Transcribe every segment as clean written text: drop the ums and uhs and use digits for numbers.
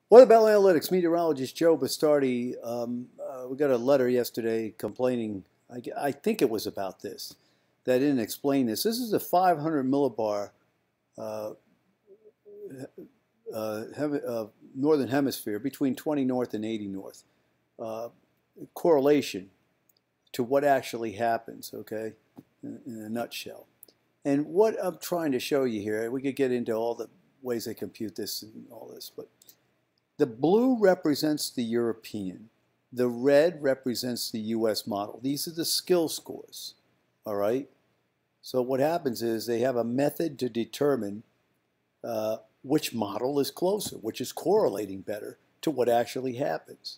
Weather Bell Analytics meteorologist Joe Bastardi. We got a letter yesterday complaining. I think it was about this. That didn't explain this. This is a 500 millibar uh, northern hemisphere between 20 north and 80 north uh, correlation to what actually happens. Okay, in a nutshell. And what I'm trying to show you here, we could get into all the ways they compute this and all this, but the blue represents the European. The red represents the US model. These are the skill scores, all right? So what happens is they have a method to determine which model is closer, which is correlating better to what actually happens.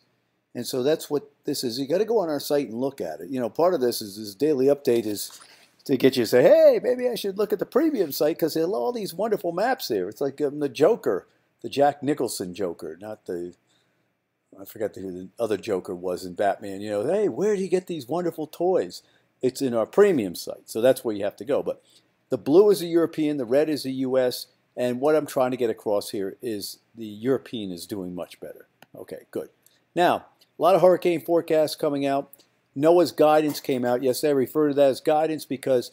And so that's what this is. You got to go on our site and look at it. You know, part of this is this daily update is to get you to say, hey, maybe I should look at the premium site because there are all these wonderful maps there. It's like the Joker. The Jack Nicholson Joker, not the, I forget who the other Joker was in Batman. You know, hey, where do you get these wonderful toys? It's in our premium site, so that's where you have to go. But the blue is a European, the red is a US, and what I'm trying to get across here is the European is doing much better. Okay, good. Now, a lot of hurricane forecasts coming out. NOAA's guidance came out. Yes, they refer to that as guidance because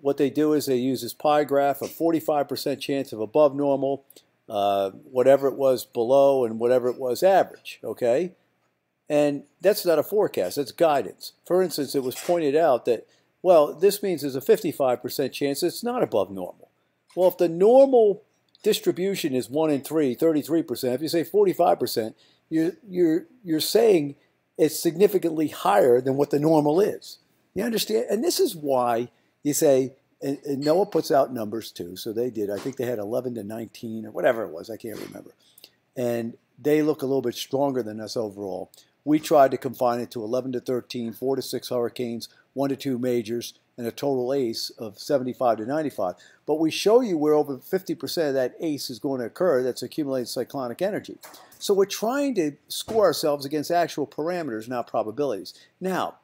what they do is they use this pie graph, a 45% chance of above normal, whatever it was below and whatever it was average, okay? And that's not a forecast, that's guidance. For instance, it was pointed out that, well, this means there's a 55% chance it's not above normal. Well, if the normal distribution is 1 in 3, 33%, if you say 45%, you're saying it's significantly higher than what the normal is. You understand? And this is why you say, and NOAA puts out numbers too, so they did. I think they had 11 to 19 or whatever it was. I can't remember. And they look a little bit stronger than us overall. We tried to confine it to 11 to 13, 4 to 6 hurricanes, 1 to 2 majors, and a total ACE of 75 to 95. But we show you where over 50% of that ACE is going to occur. That's accumulated cyclonic energy. So we're trying to score ourselves against actual parameters, not probabilities. Now,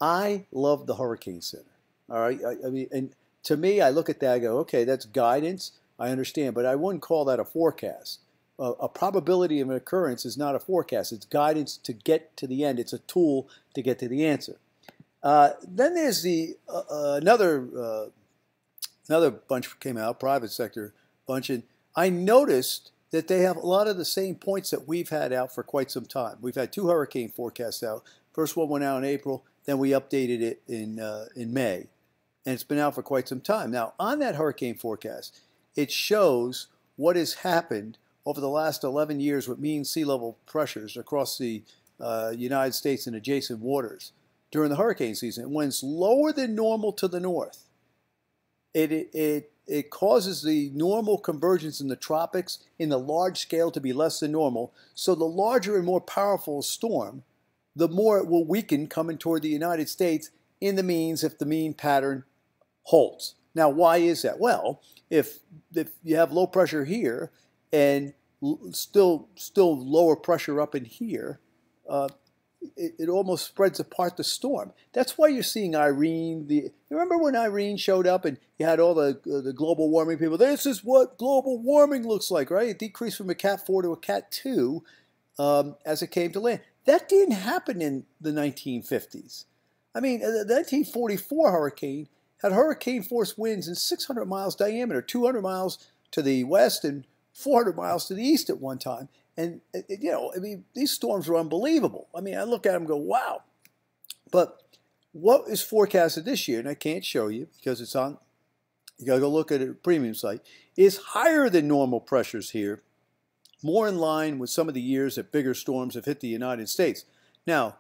I love the Hurricane Center. All right, I mean, and to me, I look at that, I go, okay, that's guidance, I understand, but I wouldn't call that a forecast. A probability of an occurrence is not a forecast. It's guidance to get to the end. It's a tool to get to the answer. Then there's the another bunch came out, private sector bunch, and I noticed that they have a lot of the same points that we've had out for quite some time. We've had 2 hurricane forecasts out. First one went out in April, then we updated it in May. And it's been out for quite some time. Now, on that hurricane forecast, it shows what has happened over the last 11 years with mean sea level pressures across the United States and adjacent waters during the hurricane season. When it's lower than normal to the north, it causes the normal convergence in the tropics in the large scale to be less than normal. So the larger and more powerful a storm, the more it will weaken coming toward the United States in the means if the mean pattern holds. Now, why is that? Well, if you have low pressure here and still lower pressure up in here, it almost spreads apart the storm. That's why you're seeing Irene. You remember when Irene showed up and you had all the global warming people? This is what global warming looks like, right? It decreased from a Cat 4 to a Cat 2 as it came to land. That didn't happen in the 1950s. I mean, the 1944 hurricane had hurricane force winds in 600 miles diameter, 200 miles to the west and 400 miles to the east at one time. And, you know, I mean, these storms were unbelievable. I mean, I look at them and go, wow. But what is forecasted this year, and I can't show you because it's on, you got to go look at it at a premium site, is higher than normal pressures here, more in line with some of the years that bigger storms have hit the United States. Now,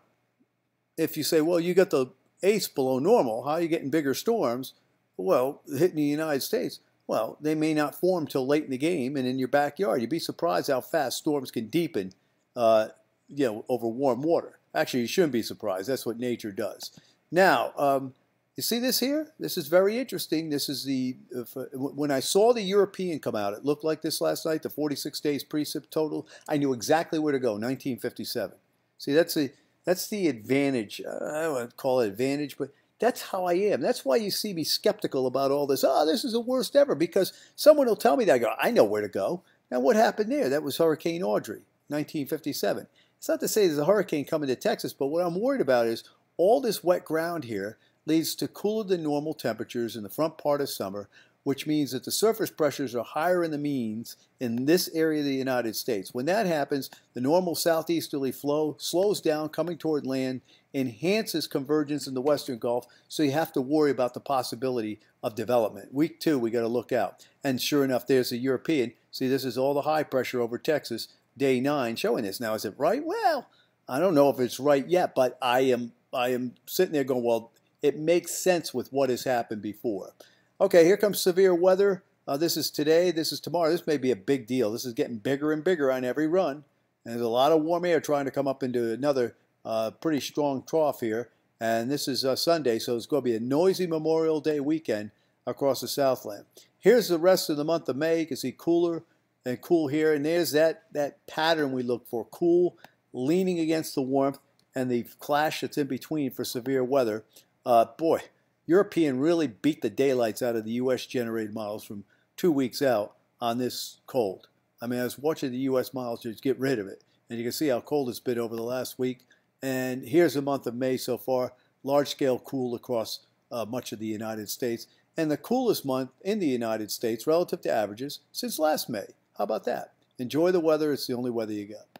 if you say, well, you got the ACE below normal, how are you getting bigger storms? Well, hitting the United States. Well, they may not form till late in the game and in your backyard. You'd be surprised how fast storms can deepen, you know, over warm water. Actually, you shouldn't be surprised. That's what nature does. Now, you see this here? This is very interesting. This is when I saw the European come out, it looked like this last night, the 46 days precip total. I knew exactly where to go, 1957. See, that's the advantage. I don't want to call it advantage, but that's how I am. That's why you see me skeptical about all this. Oh, this is the worst ever, because someone will tell me that. I go, I know where to go. Now, what happened there? That was Hurricane Audrey. 1957. It's not to say there's a hurricane coming to Texas, but what I'm worried about is all this wet ground here leads to cooler than normal temperatures in the front part of summer, which means that the surface pressures are higher in the means in this area of the United States. When that happens, the normal southeasterly flow slows down coming toward land, enhances convergence in the Western Gulf, so you have to worry about the possibility of development. Week 2, we got to look out. And sure enough, there's a European. See, this is all the high pressure over Texas, day 9, showing this. Now, is it right? Well, I don't know if it's right yet, but I am sitting there going, well, it makes sense with what has happened before. Okay, here comes severe weather. This is today, this is tomorrow. This may be a big deal. This is getting bigger and bigger on every run. And there's a lot of warm air trying to come up into another pretty strong trough here. And this is Sunday, so it's going to be a noisy Memorial Day weekend across the Southland. Here's the rest of the month of May. You can see cooler and cool here. And there's that pattern we look for, cool, leaning against the warmth, and the clash that's in between for severe weather. Boy, European really beat the daylights out of the U.S. generated models from 2 weeks out on this cold. I mean, I was watching the U.S. models just get rid of it. And you can see how cold it's been over the last week. And here's the month of May so far. Large-scale cool across much of the United States. And the coolest month in the United States relative to averages since last May. How about that? Enjoy the weather. It's the only weather you got.